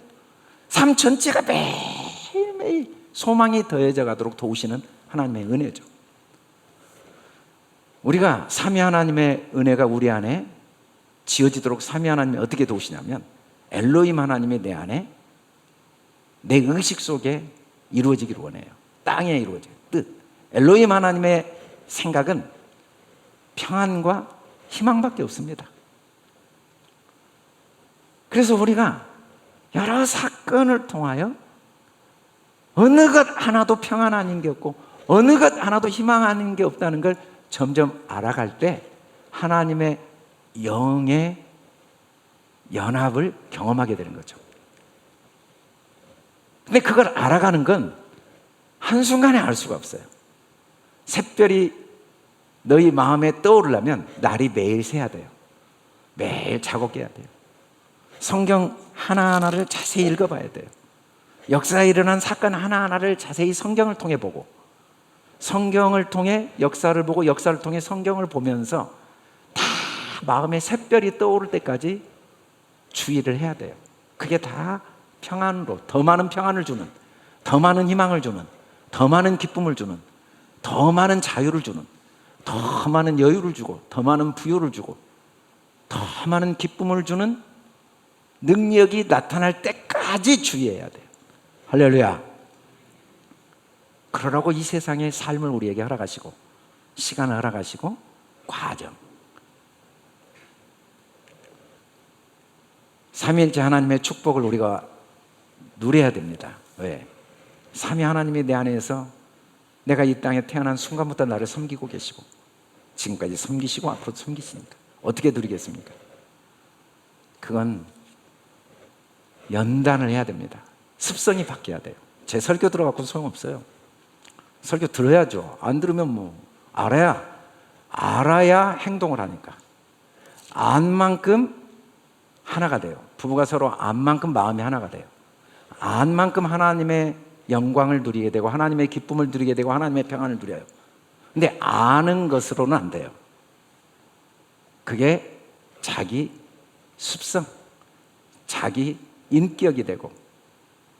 S1: 삶 전체가 매일매일 소망이 더해져 가도록 도우시는 하나님의 은혜죠. 우리가 삼위 하나님의 은혜가 우리 안에 지어지도록 삼위 하나님이 어떻게 도우시냐면 엘로힘 하나님이 내 안에 내 의식 속에 이루어지기를 원해요. 땅에 이루어져요. 뜻. 엘로힘 하나님의 생각은 평안과 희망밖에 없습니다. 그래서 우리가 여러 사건을 통하여 어느 것 하나도 평안 아닌 게 없고 어느 것 하나도 희망 아닌 게 없다는 걸 점점 알아갈 때 하나님의 영의 연합을 경험하게 되는 거죠. 근데 그걸 알아가는 건 한순간에 알 수가 없어요. 샛별이 너희 마음에 떠오르려면 날이 매일 새야 돼요. 매일 자고 깨야 돼요. 성경 하나하나를 자세히 읽어봐야 돼요. 역사에 일어난 사건 하나하나를 자세히 성경을 통해 보고 성경을 통해 역사를 보고 역사를 통해 성경을 보면서 다 마음에 샛별이 떠오를 때까지 주의를 해야 돼요. 그게 다 평안으로 더 많은 평안을 주는, 더 많은 희망을 주는, 더 많은 기쁨을 주는, 더 많은 자유를 주는, 더 많은 여유를 주고 더 많은 부요를 주고 더 많은 기쁨을 주는 능력이 나타날 때까지 주의해야 돼요. 할렐루야. 그러라고 이 세상의 삶을 우리에게 허락하시고 시간을 허락하시고 과정, 삼위일체 하나님의 축복을 우리가 누려야 됩니다. 왜? 삼위 하나님이 내 안에서 내가 이 땅에 태어난 순간부터 나를 섬기고 계시고 지금까지 섬기시고 앞으로도 섬기시니까 어떻게 누리겠습니까? 그건 연단을 해야 됩니다. 습성이 바뀌어야 돼요. 제 설교 들어갖고 소용없어요. 설교 들어야죠. 안 들으면 뭐 알아야 행동을 하니까. 안 만큼 하나가 돼요. 부부가 서로 안 만큼 마음이 하나가 돼요. 안 만큼 하나님의 영광을 누리게 되고 하나님의 기쁨을 누리게 되고 하나님의 평안을 누려요. 근데 아는 것으로는 안 돼요. 그게 자기 습성, 자기 인격이 되고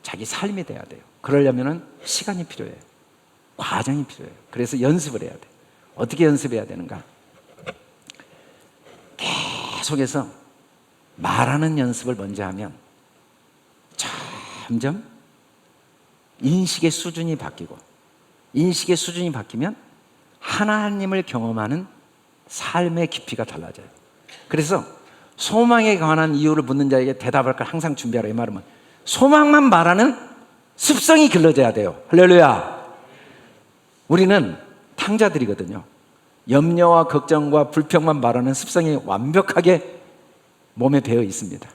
S1: 자기 삶이 돼야 돼요. 그러려면 시간이 필요해요. 과정이 필요해요. 그래서 연습을 해야 돼요. 어떻게 연습해야 되는가? 계속해서 말하는 연습을 먼저 하면 점점 인식의 수준이 바뀌고, 인식의 수준이 바뀌면 하나님을 경험하는 삶의 깊이가 달라져요. 그래서 소망에 관한 이유를 묻는 자에게 대답할 걸 항상 준비하라. 이 말은 소망만 말하는 습성이 길러져야 돼요. 할렐루야. 우리는 탕자들이거든요. 염려와 걱정과 불평만 말하는 습성이 완벽하게 몸에 배어 있습니다.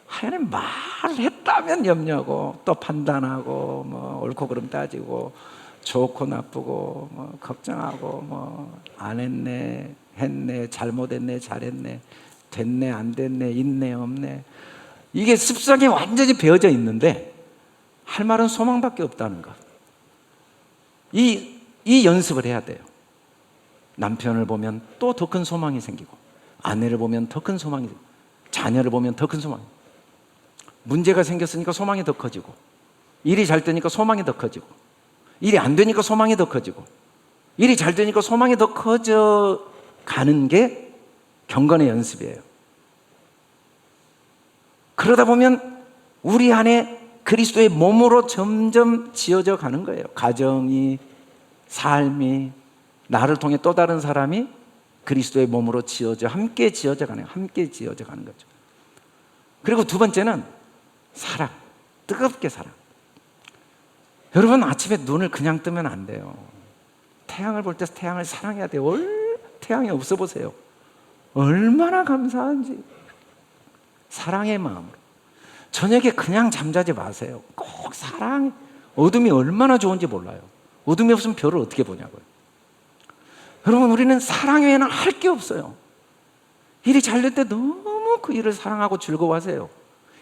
S1: 하나님 말했다면 염려하고 또 판단하고 뭐 옳고 그름 따지고 좋고 나쁘고 뭐 걱정하고 뭐 안 했네 했네 잘못했네 잘했네 됐네 안 됐네 있네 없네, 이게 습성이 완전히 배어져 있는데 할 말은 소망밖에 없다는 것. 이 연습을 해야 돼요. 남편을 보면 또 더 큰 소망이 생기고, 아내를 보면 더 큰 소망이 생기고, 자녀를 보면 더 큰 소망이, 문제가 생겼으니까 소망이 더 커지고, 일이 잘 되니까 소망이 더 커지고, 일이 안 되니까 소망이 더 커지고, 일이 잘 되니까 소망이 더 커져 가는 게 경건의 연습이에요. 그러다 보면 우리 안에 그리스도의 몸으로 점점 지어져 가는 거예요. 가정이, 삶이, 나를 통해 또 다른 사람이 그리스도의 몸으로 지어져, 함께 지어져 가는, 함께 지어져 가는 거죠. 그리고 두 번째는 사랑, 뜨겁게 사랑. 여러분, 아침에 눈을 그냥 뜨면 안 돼요. 태양을 볼 때 태양을 사랑해야 돼요. 태양이 없어 보세요. 얼마나 감사한지. 사랑의 마음으로. 저녁에 그냥 잠자지 마세요. 꼭 사랑. 어둠이 얼마나 좋은지 몰라요. 어둠이 없으면 별을 어떻게 보냐고요. 여러분, 우리는 사랑 외에는 할 게 없어요. 일이 잘 될 때 너무 그 일을 사랑하고 즐거워하세요.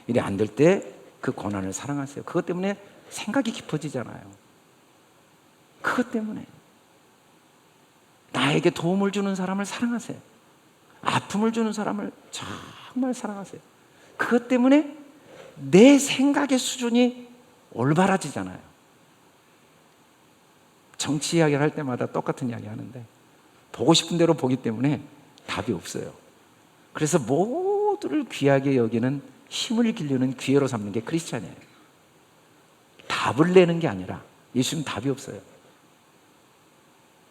S1: 일이 안 될 때 그 고난을 사랑하세요. 그것 때문에 생각이 깊어지잖아요. 그것 때문에 나에게 도움을 주는 사람을 사랑하세요. 아픔을 주는 사람을 정말 사랑하세요. 그것 때문에 내 생각의 수준이 올바라지잖아요. 정치 이야기를 할 때마다 똑같은 이야기 하는데, 보고 싶은 대로 보기 때문에 답이 없어요. 그래서 모두를 귀하게 여기는, 힘을 기르는 기회로 삼는 게 크리스찬이에요. 답을 내는 게 아니라, 예수님 답이 없어요.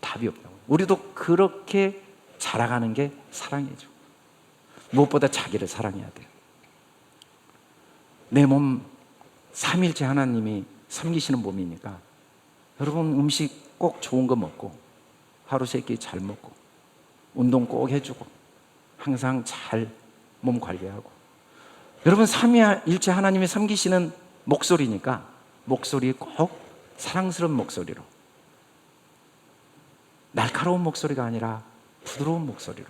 S1: 답이 없다고. 우리도 그렇게 자라가는 게 사랑이죠. 무엇보다 자기를 사랑해야 돼요. 내 몸, 삼위일체 하나님이 섬기시는 몸이니까 여러분, 음식 꼭 좋은 거 먹고, 하루 세 끼 잘 먹고, 운동 꼭 해주고, 항상 잘 몸 관리하고. 여러분, 삼위일체 하나님이 섬기시는 목소리니까 목소리 꼭 사랑스러운 목소리로, 날카로운 목소리가 아니라 부드러운 목소리로,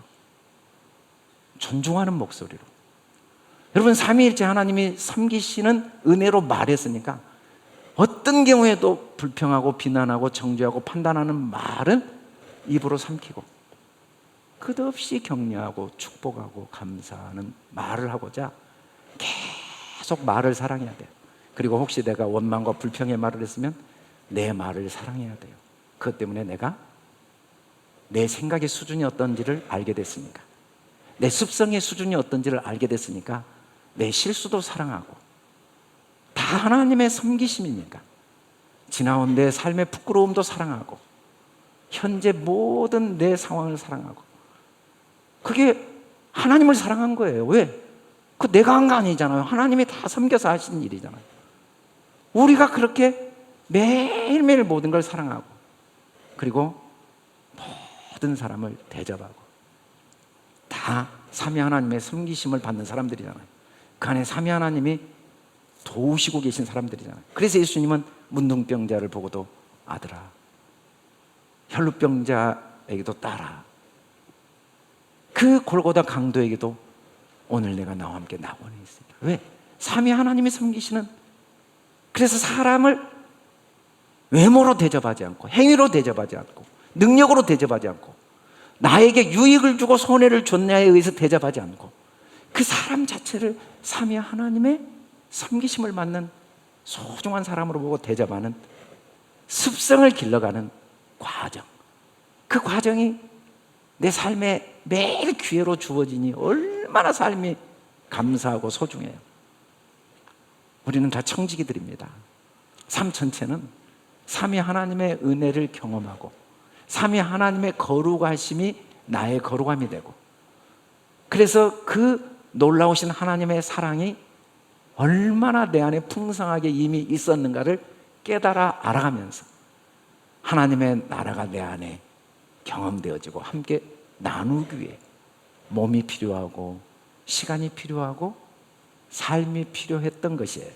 S1: 존중하는 목소리로. 여러분, 삼위일체 하나님이 섬기시는 은혜로 말했으니까 어떤 경우에도 불평하고 비난하고 정죄하고 판단하는 말은 입으로 삼키고, 끝없이 격려하고 축복하고 감사하는 말을 하고자 계속 말을 사랑해야 돼요. 그리고 혹시 내가 원망과 불평의 말을 했으면 내 말을 사랑해야 돼요. 그것 때문에 내가 내 생각의 수준이 어떤지를 알게 됐으니까, 내 습성의 수준이 어떤지를 알게 됐으니까 내 실수도 사랑하고, 다 하나님의 섬기심이니까 지나온 내 삶의 부끄러움도 사랑하고, 현재 모든 내 상황을 사랑하고. 그게 하나님을 사랑한 거예요. 왜? 그 내가 한 거 아니잖아요. 하나님이 다 섬겨서 하신 일이잖아요. 우리가 그렇게 매일매일 모든 걸 사랑하고, 그리고 모든 사람을 대접하고, 다 삼위 하나님의 섬기심을 받는 사람들이잖아요. 그 안에 삼위 하나님이 도우시고 계신 사람들이잖아요. 그래서 예수님은 문둥병자를 보고도 아들아, 혈루병자에게도 딸아, 그 골고다 강도에게도 오늘 내가 나와 함께 낙원에 있습니다. 왜? 삼위 하나님이 섬기시는. 그래서 사람을 외모로 대접하지 않고, 행위로 대접하지 않고, 능력으로 대접하지 않고, 나에게 유익을 주고 손해를 줬냐에 의해서 대접하지 않고 그 사람 자체를 삼위 하나님의 섬기심을 받는 소중한 사람으로 보고 대접하는 습성을 길러가는 과정, 그 과정이 내 삶에 매일 기회로 주어지니 얼마나 삶이 감사하고 소중해요. 우리는 다 청지기들입니다. 삶 전체는 삼위 하나님의 은혜를 경험하고 삼위 하나님의 거룩하심이 나의 거룩함이 되고, 그래서 그 놀라우신 하나님의 사랑이 얼마나 내 안에 풍성하게 이미 있었는가를 깨달아 알아가면서 하나님의 나라가 내 안에 경험되어지고 함께 나누기 위해 몸이 필요하고 시간이 필요하고 삶이 필요했던 것이에요.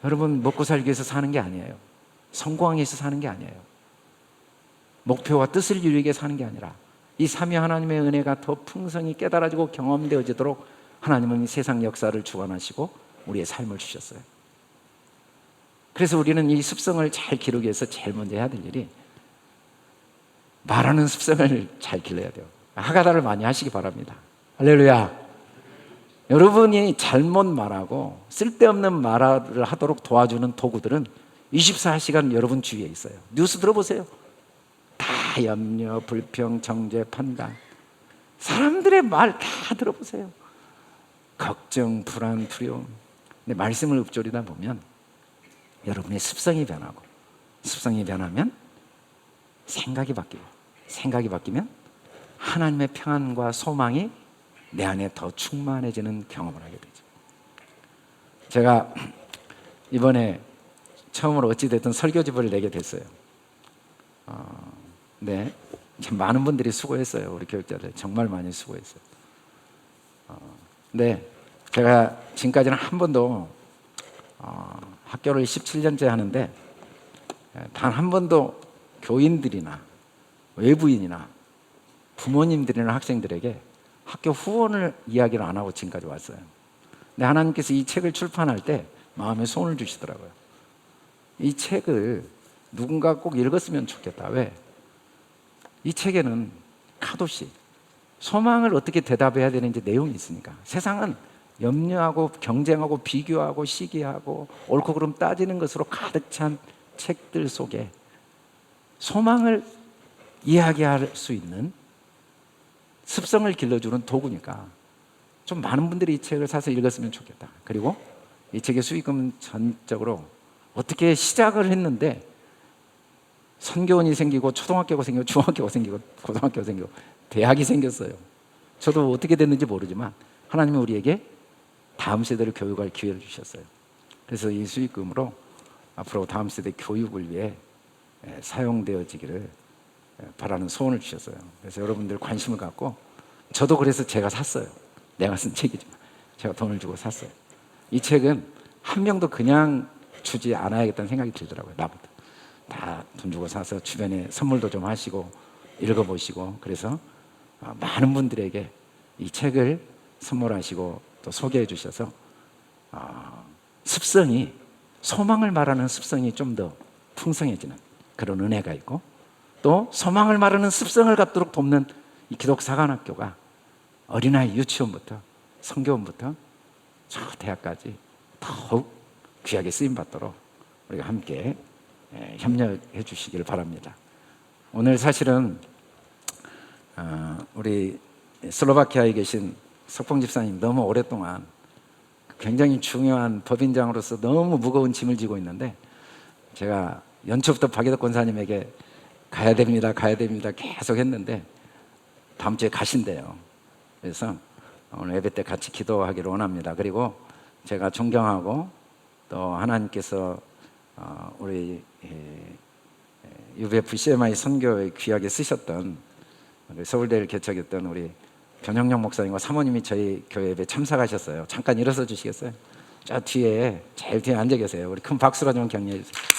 S1: 여러분, 먹고 살기 위해서 사는 게 아니에요. 성공하기 위해서 사는 게 아니에요. 목표와 뜻을 이루기 위해 사는 게 아니라 이 삼위 하나님의 은혜가 더 풍성히 깨달아지고 경험되어지도록 하나님은 이 세상 역사를 주관하시고 우리의 삶을 주셨어요. 그래서 우리는 이 습성을 잘 기르기 위해서 제일 먼저 해야 될 일이 말하는 습성을 잘 길러야 돼요. 하가다를 많이 하시기 바랍니다. 할렐루야. 여러분이 잘못 말하고 쓸데없는 말을 하도록 도와주는 도구들은 24시간 여러분 주위에 있어요. 뉴스 들어보세요. 다 염려, 불평, 정죄, 판단, 사람들의 말 다 들어보세요. 걱정, 불안, 두려움. 근데 말씀을 읊조리다 보면 여러분의 습성이 변하고, 습성이 변하면 생각이 바뀌고, 생각이 바뀌면 하나님의 평안과 소망이 내 안에 더 충만해지는 경험을 하게 되죠. 제가 이번에 처음으로 어찌됐든 설교집을 내게 됐어요. 네, 많은 분들이 수고했어요. 우리 교육자들 정말 많이 수고했어요. 네, 제가 지금까지는 한 번도 학교를 17년째 하는데 단 한 번도 교인들이나 외부인이나 부모님들이나 학생들에게 학교 후원을 이야기를 안 하고 지금까지 왔어요. 근데 하나님께서 이 책을 출판할 때 마음에 손을 주시더라고요. 이 책을 누군가 꼭 읽었으면 좋겠다. 왜? 이 책에는 카도시, 소망을 어떻게 대답해야 되는지 내용이 있으니까. 세상은 염려하고 경쟁하고 비교하고 시기하고 옳고 그름 따지는 것으로 가득 찬 책들 속에 소망을 이야기할 수 있는 습성을 길러주는 도구니까 좀 많은 분들이 이 책을 사서 읽었으면 좋겠다. 그리고 이 책의 수익금은 전적으로 어떻게 시작을 했는데 선교원이 생기고 초등학교가 생기고 중학교가 생기고 고등학교가 생기고 대학이 생겼어요. 저도 어떻게 됐는지 모르지만 하나님이 우리에게 다음 세대를 교육할 기회를 주셨어요. 그래서 이 수익금으로 앞으로 다음 세대 교육을 위해 사용되어지기를 바라는 소원을 주셨어요. 그래서 여러분들 관심을 갖고, 저도 그래서 제가 샀어요. 내가 쓴 책이지만 제가 돈을 주고 샀어요. 이 책은 한 명도 그냥 주지 않아야겠다는 생각이 들더라고요. 나부터 다 돈 주고 사서 주변에 선물도 좀 하시고 읽어보시고, 그래서 많은 분들에게 이 책을 선물하시고 또 소개해 주셔서 습성이, 소망을 말하는 습성이 좀 더 풍성해지는 그런 은혜가 있고, 또 소망을 말하는 습성을 갖도록 돕는 이 기독사관학교가 어린아이 유치원부터 성교원부터 저 대학까지 더욱 귀하게 쓰임받도록 우리가 함께 협력해 주시기를 바랍니다. 오늘 사실은 우리 슬로바키아에 계신 석봉 집사님 너무 오랫동안 굉장히 중요한 법인장으로서 너무 무거운 짐을 지고 있는데, 제가 연초부터 박예덕 권사님에게 가야 됩니다 계속 했는데 다음 주에 가신대요. 그래서 오늘 예배 때 같이 기도하기를 원합니다. 그리고 제가 존경하고 또 하나님께서 우리 UBF CMI 선교에 귀하게 쓰셨던 서울대를 개척했던 우리 변형영 목사님과 사모님이 저희 교회 예배 참석하셨어요. 잠깐 일어서 주시겠어요? 저 뒤에 제일 뒤에 앉아 계세요. 우리 큰 박수로 좀 격려해 주세요.